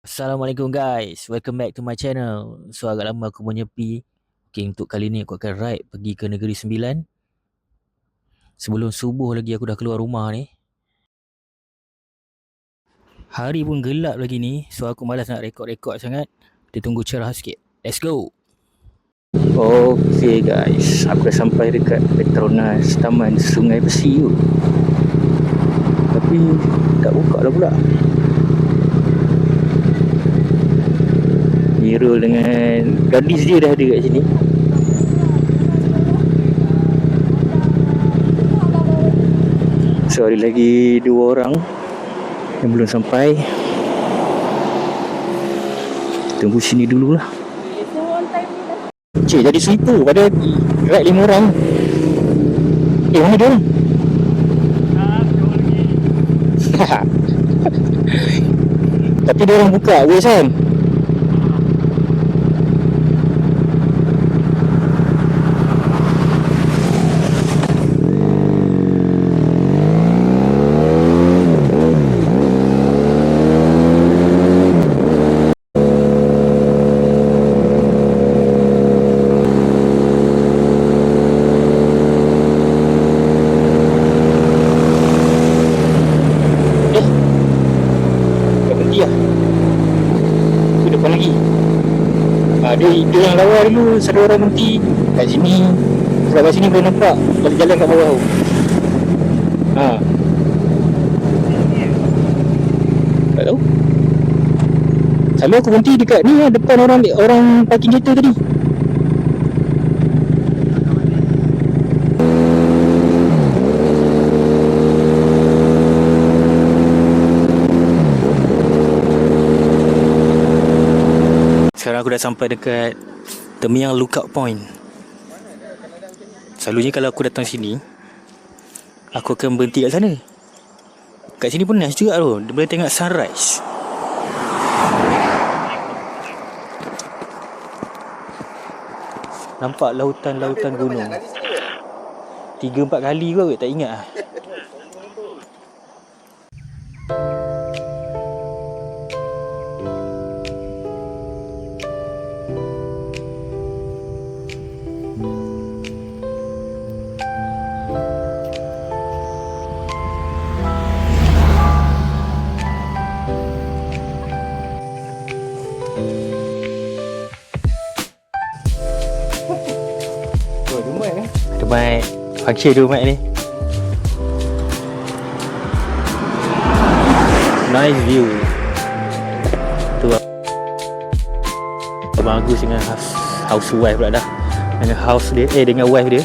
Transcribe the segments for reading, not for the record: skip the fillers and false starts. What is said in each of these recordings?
Assalamualaikum guys, welcome back to my channel. So agak lama aku menyepi. Okay, untuk kali ni aku akan ride pergi ke Negeri Sembilan. Sebelum subuh lagi aku dah keluar rumah ni. Hari pun gelap lagi ni, so aku malas nak rekod-rekod sangat. Kita tunggu cerah sikit. Let's go. Okay guys, aku dah sampai dekat Petronas Taman Sungai Besi tu. Tapi tak buka dah pula. Mirul dengan gadis dia dah ada kat sini. So ada lagi 2 orang yang belum sampai. Tunggu sini dulu lah. Cik jadi sweeper pada ride 5 orang. Mana dia orang? Tapi dia orang buka wes kan. Dia yang lawa dulu, satu orang berhenti kat sini. Sebab kat sini boleh nampak kalau jalan kat bawah tu. Tak tahu. Selalu aku berhenti dekat ni lah, depan orang parking kereta tadi. Sekarang aku dah sampai dekat Temiang Lookout Point. Selalunya kalau aku datang sini, aku akan berhenti kat sana. Kat sini pun nice juga tu. Dia boleh tengok sunrise. Nampak lautan-lautan gunung 3-4 kali kot, tak ingat lah. Ada mic function tu mic ni. Nice view. Tu bagus dengan housewife pula dah. Dengan house dia, dengan wife dia.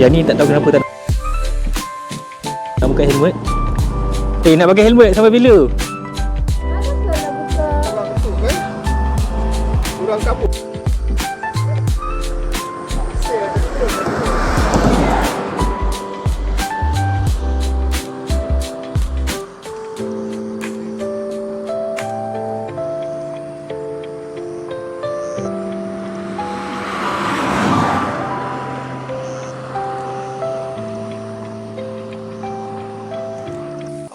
Yang ni tak tahu kenapa tak nak buka helmet. Nak pakai helmet sampai bila? Kurang kapur.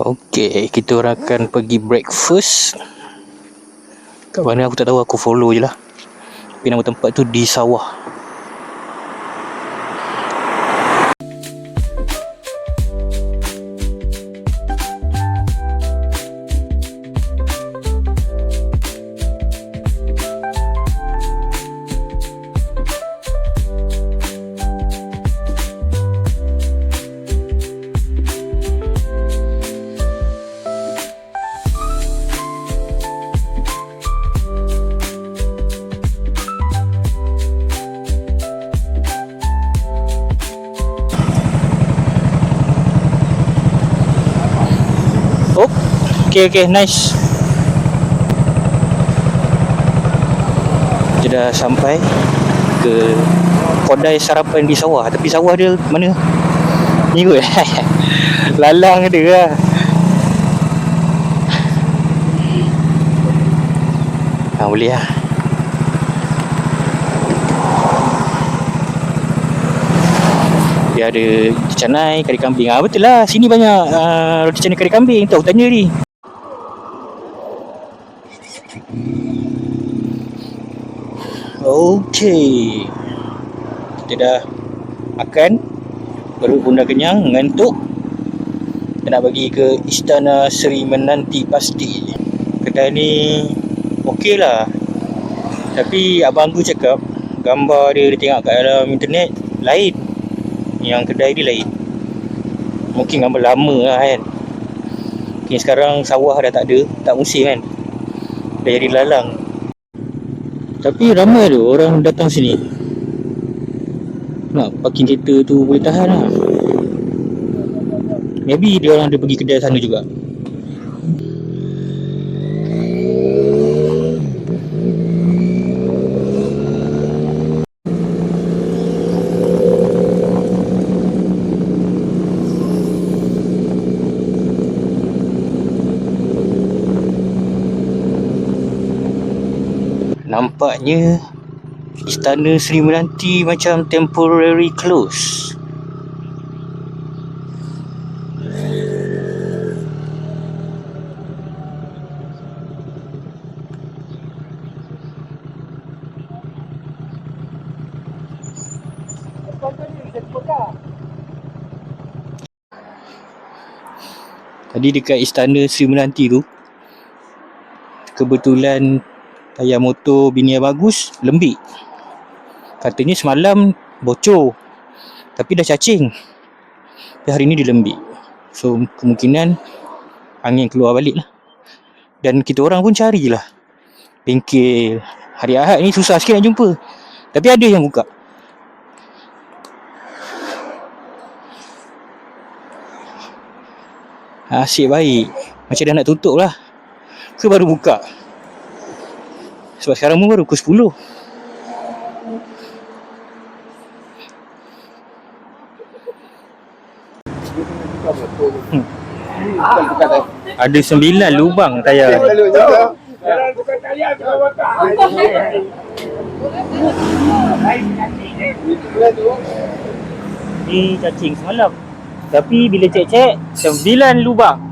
Okay, kita orang akan pergi breakfast. Kat mana aku tak tahu, aku follow je lah. Tapi nama tempat tu di sawah. Okay, nice. Kita dah sampai ke kedai sarapan di sawah. Tapi sawah dia mana? Ni kot. Lalang ada lah. Boleh lah. Dia ada roti canai, kari kambing. Betul lah, sini banyak roti canai kari kambing. Tahu tanya ni. Okey, kita dah makan, perut pun dah kenyang, ngantuk. Kita nak pergi ke Istana Seri Menanti pasti. Kedai ni okey lah, tapi abang aku cakap gambar dia tengok kat dalam internet lain, yang kedai dia lain. Mungkin gambar lama lah kan. Mungkin sekarang sawah dah tak ada, tak musim kan, dah jadi lalang. Tapi ramai tu orang datang sini. Nak parking kereta tu boleh tahan lah. Maybe dia orang ada pergi kedai sana juga. Nampaknya Istana Seri Menanti macam temporary close. Tadi dekat Istana Seri Menanti tu, kebetulan tayar motor bini yang bagus lembik. Katanya semalam bocor, tapi dah cacing. Tapi hari ni dia lembik. So kemungkinan angin keluar balik lah. Dan kita orang pun carilah bengkel. Hari Ahad ni susah sikit nak jumpa, tapi ada yang buka. Asyik baik. Macam dah nak tutup lah, ke baru buka. Sebab sekarang pun baru pukul 10. Ada 9 lubang tayar. Bukan tayar tu bakar. Ni cacing semalam, tapi bila cek-cek 9 lubang.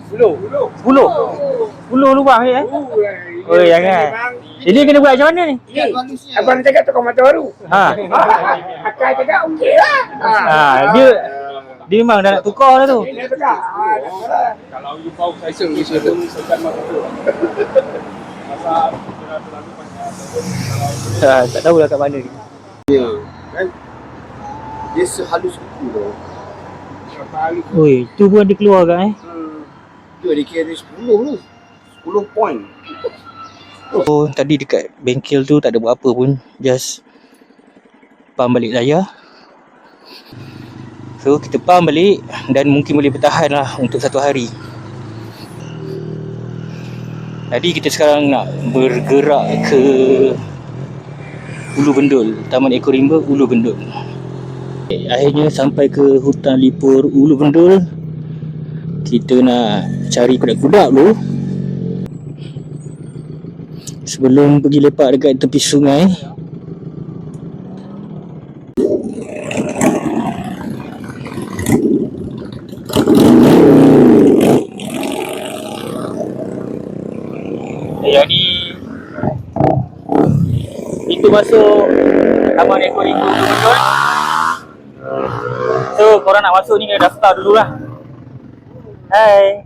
10 lubang ni Oh jangan. Jadi kena buat macam mana ni? Abang cakap tukar mata baru. Akal cakap okey lah. Dia memang dah nak tukar dah tu. Dia tukar. Kalau you bau saya sekan masa tu. Masa Tak tahulah kat mana ni. kan dia sehalus kuku tu. Oi, tu pun dia keluar kan Tu dia kira 10 tu. 10 point. Oh, tadi dekat bengkel tu tak ada buat apa pun, just pump balik tayar. So kita pump balik dan mungkin boleh bertahan lah untuk 1 hari. Jadi kita sekarang nak bergerak ke Ulu Bendul, Taman Ekorimba Ulu Bendul. Akhirnya sampai ke hutan lipur Ulu Bendul. Kita nak cari kuda-kuda dulu sebelum pergi lepak dekat tepi sungai. Jadi itu masuk Taman Ekorimba Ulu Bendul. So korang nak masuk ni kena daftar dulu lah. Hai.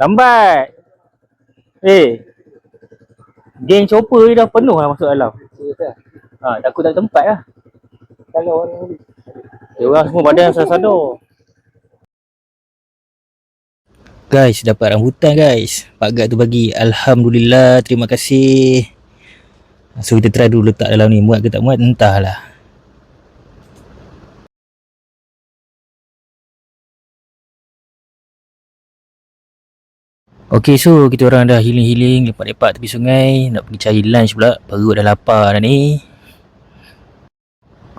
Lambat. Geng chopper ni dah penuh lah masuk dalam. Takut tak ada tempat lah. Kalau orang ni Dia orang semua badan sadar. Guys, dapat rambutan guys. Pak Gad tu bagi. Alhamdulillah, terima kasih. So kita try dulu letak dalam ni. Muat ke tak muat entahlah. Okay, so kita orang dah healing-healing, lepak-lepak tepi sungai. Nak pergi cari lunch pula. Perut dah lapar dah ni.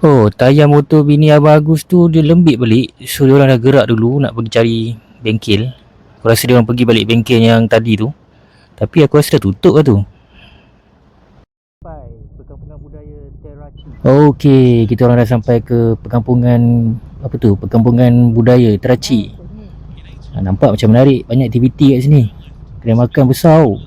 Oh, tayar motor bini Abang Agus tu dia lembik balik. So dia orang dah gerak dulu nak pergi cari bengkel. Aku rasa dia orang pergi balik bengkel yang tadi tu. Tapi aku rasa dah tutup lah tu. Perkampungan budaya Teraci. Okey, kita orang dah sampai ke perkampungan apa tu? Perkampungan budaya Teraci. Nampak macam menarik, banyak aktiviti kat sini. Kedai makan besar tau.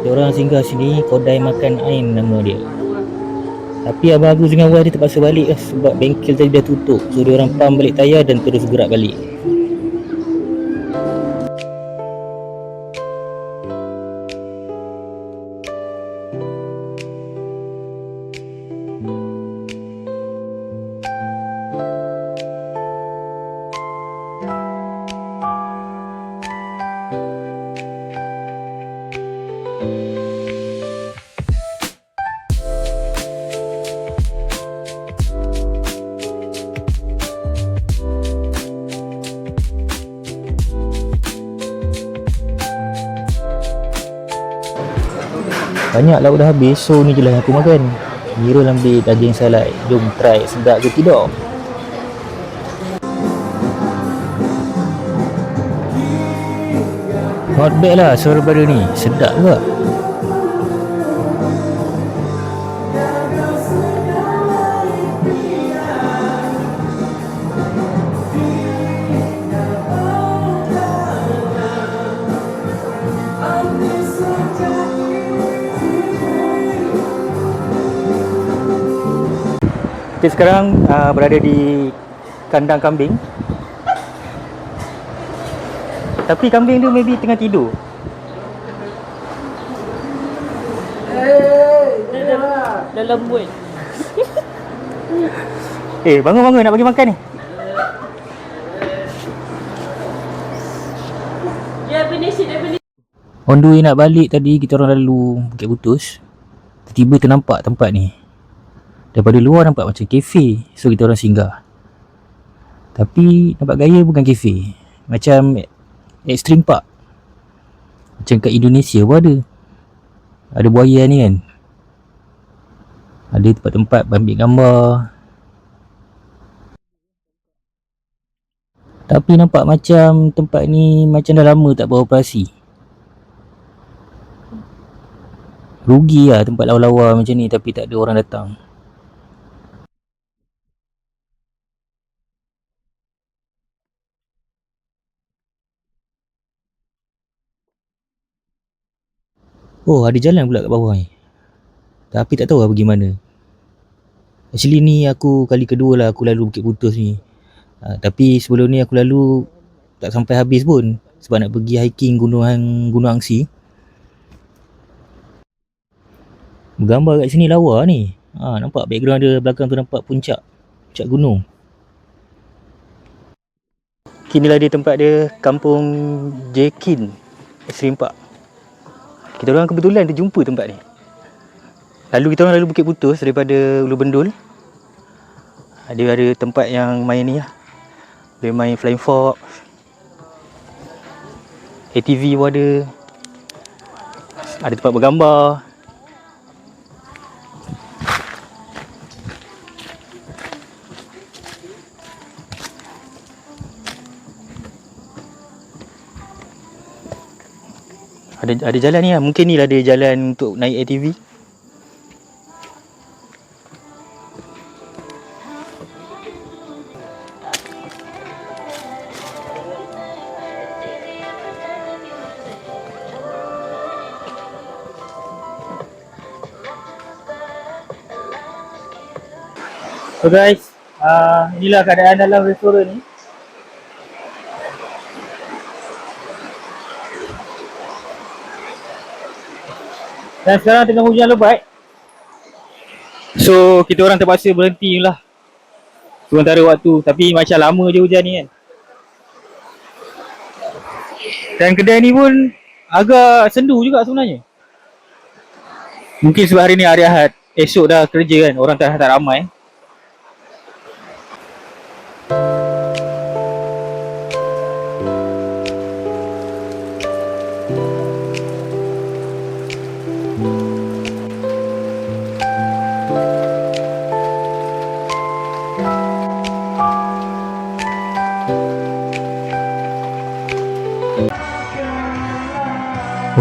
Diorang singgah sini, Kodai Makan Ain nama dia. Tapi Abang Agus dengan wife dia terpaksa balik lah sebab bengkel tadi dah tutup. So diorang pump balik tayar dan terus gerak balik. Banyak lauk dah habis, so ni je lah aku makan. Mirul ambil daging salad. Jom try sedap ke tidak. Not bad lah suara pada ni. Sedap juga. Kita sekarang berada di kandang kambing. Tapi kambing tu maybe tengah tidur. Dah lembut. Bangun-bangun nak bagi makan ni. Ya, finish it, finish. On the way nak balik tadi, kita orang lalu Bukit Putus. Tiba-tiba ternampak tempat ni. Daripada luar nampak macam kafe. So kita orang singgah. Tapi nampak gaya bukan kafe. Macam Extreme Park. Macam kat Indonesia pun ada. Ada buaya ni kan. Ada tempat-tempat ambil gambar. Tapi nampak macam tempat ni macam dah lama tak beroperasi. Rugi lah tempat lawa-lawa macam ni tapi tak ada orang datang. Oh, ada jalan pula kat bawah ni. Tapi tak tahu lah pergi mana. Actually ni aku kali kedua lah aku lalu Bukit Putus ni. Tapi sebelum ni aku lalu tak sampai habis pun. Sebab nak pergi hiking Gunung Angsi. Bergambar kat sini lawa ni. Nampak background dia belakang tu nampak puncak gunung. Kinilah dia tempat dia, Kampung Jekin Extreme Park. Kita orang kebetulan terjumpa tempat ni. Lalu kita orang lalu Bukit Putus daripada Ulu Bendul. Dia ada tempat yang main ni lah. Dia main Flying Fox. ATV pun ada. Ada tempat bergambar. Ada jalan ni lah. Mungkin ni lah dia jalan untuk naik ATV. So guys, inilah keadaan dalam restoran ni. Dan sekarang tengah hujan lebat. So kita orang terpaksa berhenti lah sementara waktu. Tapi macam lama je hujan ni kan. Dan kedai ni pun agak sendu juga sebenarnya. Mungkin sebab hari ni hari Ahad. Esok dah kerja kan, orang tak ramai.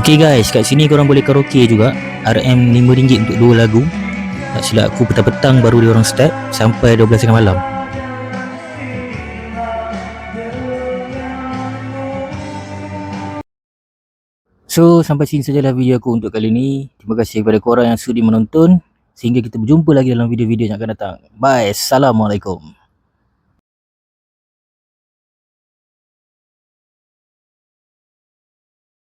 Okay guys, kat sini korang boleh karaoke juga. RM RM5 untuk 2 lagu. Tak silap aku petang-petang baru dia orang start sampai 12 tengah malam. So sampai sini sajalah video aku untuk kali ni. Terima kasih kepada korang yang sudi menonton. Sehingga kita berjumpa lagi dalam video-video yang akan datang. Bye. Assalamualaikum.